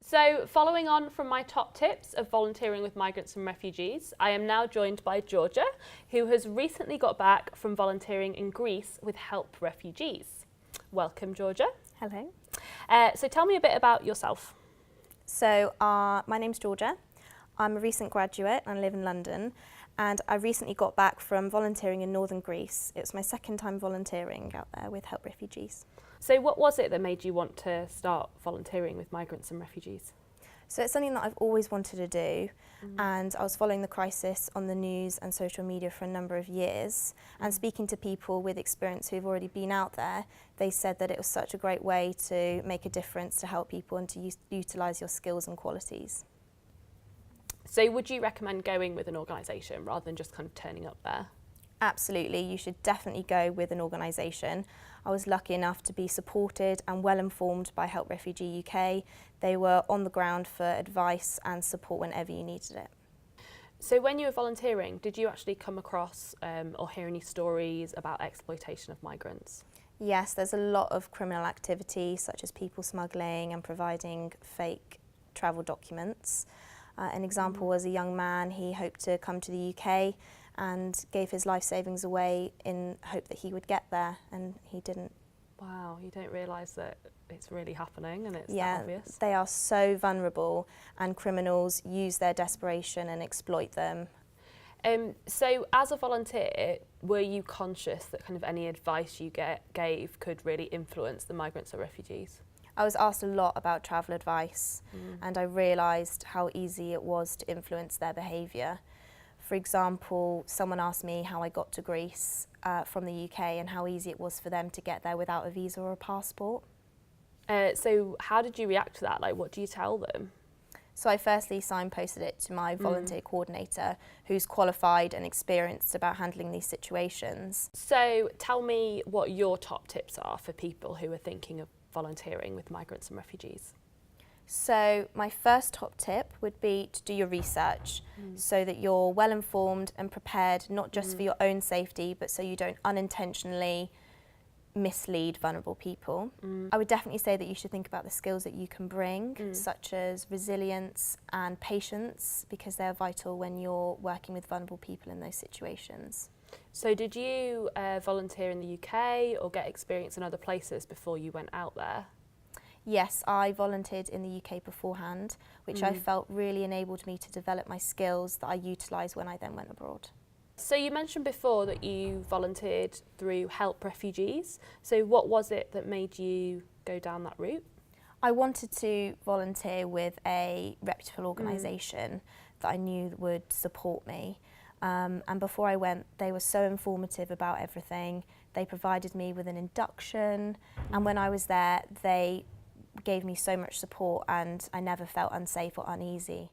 So, following on from my top tips of volunteering with migrants and refugees, I am now joined by Georgia, who has recently got back from volunteering in Greece with Help Refugees. Welcome, Georgia. Hello. So tell me a bit about yourself. So my name's Georgia. I'm a recent graduate and I live in London, and I recently got back from volunteering in northern Greece. It was my second time volunteering out there with Help Refugees. So what was it that made you want to start volunteering with migrants and refugees? So it's something that I've always wanted to do, and I was following the crisis on the news and social media for a number of years, and speaking to people with experience who've already been out there, they said that it was such a great way to make a difference, to help people and to utilise your skills and qualities. So would you recommend going with an organisation rather than just kind of turning up there? Absolutely, you should definitely go with an organisation. I was lucky enough to be supported and well informed by Help Refugee UK. They were on the ground for advice and support whenever you needed it. So when you were volunteering, did you actually come across or hear any stories about exploitation of migrants? Yes, there's a lot of criminal activity such as people smuggling and providing fake travel documents. An example was a young man. He hoped to come to the UK and gave his life savings away in hope that he would get there, and he didn't. Wow, you don't realise that it's really happening and it's Yeah, that obvious. they are so vulnerable, and criminals use their desperation and exploit them. So as a volunteer, were you conscious that kind of any advice you gave could really influence the migrants or refugees? I was asked a lot about travel advice, and I realised how easy it was to influence their behaviour. For example, someone asked me how I got to Greece from the UK and how easy it was for them to get there without a visa or a passport. So how did you react to that? Like, what do you tell them? So I firstly signposted it to my volunteer coordinator, who's qualified and experienced about handling these situations. So tell me what your top tips are for people who are thinking of volunteering with migrants and refugees. So my first top tip would be to do your research so that you're well informed and prepared, not just for your own safety, but so you don't unintentionally mislead vulnerable people. I would definitely say that you should think about the skills that you can bring, such as resilience and patience, because they're vital when you're working with vulnerable people in those situations. So did you volunteer in the UK or get experience in other places before you went out there? Yes, I volunteered in the UK beforehand, which I felt really enabled me to develop my skills that I utilised when I then went abroad. So you mentioned before that you volunteered through Help Refugees. So what was it that made you go down that route? I wanted to volunteer with a reputable organisation that I knew would support me. And before I went, they were so informative about everything. They provided me with an induction, and when I was there, they gave me so much support, and I never felt unsafe or uneasy.